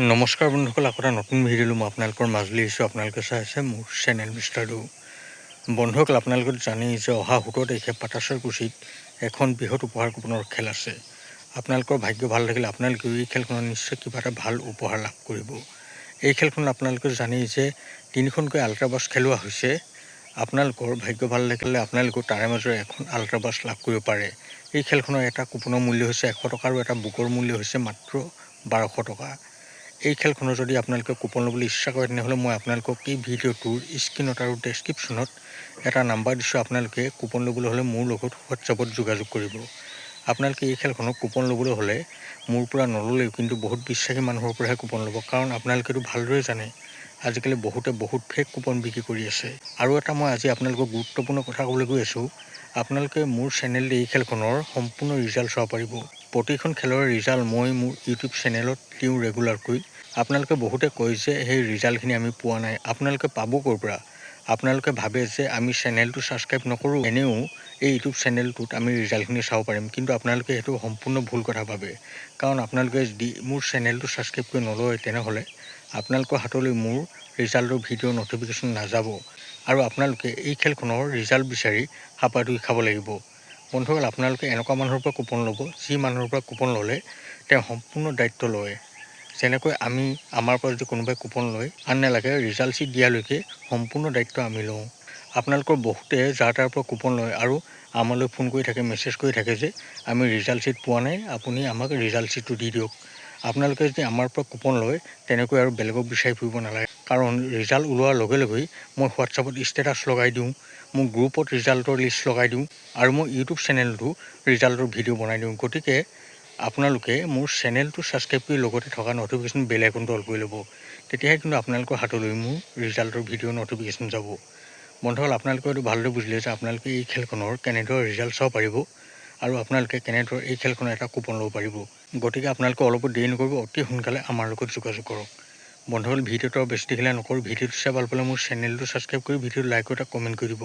নমস্কাৰ বন্ধুসকল, এটা নতুন ভিডিঅ'লৈ মই আপোনালোকৰ মাজলৈ আহিছোঁ। আপোনালোকে চাই আছে মোৰ চেনেল মিষ্টাৰ ডু। বন্ধুসকল, আপোনালোকে জানেই যে অহা 17 তাৰিখে পাটাছাৰকুছিত এখন বৃহৎ উপহাৰ কুপনৰ খেল আছে। আপোনালোকৰ ভাগ্য ভাল থাকিলে আপোনালোকেও এই খেলখনত নিশ্চয় কিবা এটা ভাল উপহাৰ লাভ কৰিব। এই খেলখনত আপোনালোকে জানেই যে 3খনকৈ আল্ট্ৰাবাছ খেলোৱা হৈছে। আপোনালোকৰ ভাগ্য ভাল থাকিলে আপোনালোকেও তাৰে মাজৰে এখন আল্ট্ৰাবাছ লাভ কৰিব পাৰে। এই খেলখনৰ এটা কুপনৰ মূল্য হৈছে 100 টকা আৰু এটা বুকৰ মূল্য হৈছে মাত্ৰ 1200 টকা। এই খেলখনৰ যদি আপোনালোকে কুপন ল'বলৈ ইচ্ছা কৰে তেনেহ'লে মই আপোনালোকক এই ভিডিঅ'টোৰ স্ক্ৰীনত আৰু ডেছক্ৰিপশ্যনত এটা নাম্বাৰ দিছোঁ। আপোনালোকে কুপন ল'বলৈ হ'লে মোৰ লগত হোৱাটছআপত যোগাযোগ কৰিব। আপোনালোকে এই খেলখনত কুপন ল'বলৈ হ'লে মোৰ পৰা নল'লেও কিন্তু বহুত বিশ্বাসী মানুহৰ পৰাহে কুপন ল'ব, কাৰণ আপোনালোকেতো ভালদৰে জানে আজিকালি বহুতে বহুত ফেক কুপন বিক্ৰী কৰি আছে। আৰু এটা মই আজি আপোনালোকক গুৰুত্বপূৰ্ণ কথা ক'বলৈ গৈ আছোঁ। আপোনালোকে মোৰ চেনেলতে এই খেলখনৰ সম্পূৰ্ণ ৰিজাল্ট চাব পাৰিব। প্ৰতিখন খেলৰ ৰিজাল্ট মই মোৰ ইউটিউব চেনেলত দিওঁ ৰেগুলাৰকৈ। আপোনালোকে বহুতে কয় যে সেই ৰিজাল্টখিনি আমি পোৱা নাই। আপোনালোকে পাব ক'ৰ পৰা? আপোনালোকে ভাবে যে আমি চেনেলটো ছাবস্ক্ৰাইব নকৰোঁ, এনেও এই ইউটিউব চেনেলটোত আমি ৰিজাল্টখিনি চাব পাৰিম, কিন্তু আপোনালোকে সেইটো সম্পূৰ্ণ ভুল কথা ভাবে। কাৰণ আপোনালোকে যদি মোৰ চেনেলটো ছাবস্ক্ৰাইব কৰি নলয় তেনেহ'লে আপোনালোকৰ হাতলৈ মোৰ ৰিজাল্টৰ ভিডিঅ' ন'টিফিকেশ্যন নাযাব আৰু আপোনালোকে এই খেলখনৰ ৰিজাল্ট বিচাৰি হাপাধুই খাব লাগিব। বন্ধুসকল, আপোনালোকে এনেকুৱা মানুহৰ পৰা কুপন ল'ব যি মানুহৰ পৰা কুপন ল'লে তেওঁ সম্পূৰ্ণ দায়িত্ব লয়। যেনেকৈ আমাৰ পৰা যদি কোনোবাই কুপন লয়, আন নালাগে ৰিজাল্ট শ্বীট দিয়ালৈকে সম্পূৰ্ণ দায়িত্ব আমি লওঁ। আপোনালোকৰ বহুতে যাৰ তাৰ পৰা কুপন লয় আৰু আমালৈ ফোন কৰি থাকে, মেছেজ কৰি থাকে যে আমি ৰিজাল্ট শ্বীট পোৱা নাই, আপুনি আমাক ৰিজাল্ট শ্বীটটো দি দিয়ক। আপোনালোকে যদি আমাৰ পৰা কুপন লয় তেনেকৈ আৰু বেলেগক বিচাৰি ফুৰিব নালাগে, কাৰণ ৰিজাল্ট ওলোৱাৰ লগে লগেই মই হোৱাটছআপত ষ্টেটাছ লগাই দিওঁ, মোৰ গ্ৰুপত ৰিজাল্টৰ লিষ্ট লগাই দিওঁ আৰু মই ইউটিউব চেনেলতো ৰিজাল্টৰ ভিডিঅ' বনাই দিওঁ। গতিকে আপোনালোকে মোৰ চেনেলটো ছাবস্ক্ৰাইব কৰি লগতে থকা ন'টিফিকেশ্যন বেল আইকনটো অল কৰি ল'ব। তেতিয়াহে কিন্তু আপোনালোকৰ হাতলৈ মোৰ ৰিজাল্টৰ ভিডিঅ' ন'টিফিকেশ্যন যাব। বন্ধুসকল, আপোনালোকে এইটো ভালদৰে বুজিলে যে আপোনালোকে এই খেলখনৰ কেনেদৰে ৰিজাল্ট চাব পাৰিব আৰু আপোনালোকে কেনেদৰে এই খেলখনৰ এটা কুপন ল'ব পাৰিব। গতিকে আপোনালোকে অলপো দেৰি নকৰিব, অতি সোনকালে আমাৰ লগত যোগাযোগ কৰক। বন্ধুসকল, ভিডিঅ'টো আৰু বেছি দেখিলে নকৰোঁ। ভিডিঅ'টো চাই ভাল পালে মোৰ চেনেলটো ছাবস্ক্ৰাইব কৰি ভিডিঅ'টো লাইক কৰি এটা কমেণ্ট কৰি দিব।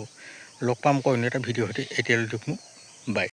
লগ পাম আকৌ অন্য এটা ভিডিঅ'ৰ সৈতে। এতিয়ালৈ দিয়ক মোক বাই।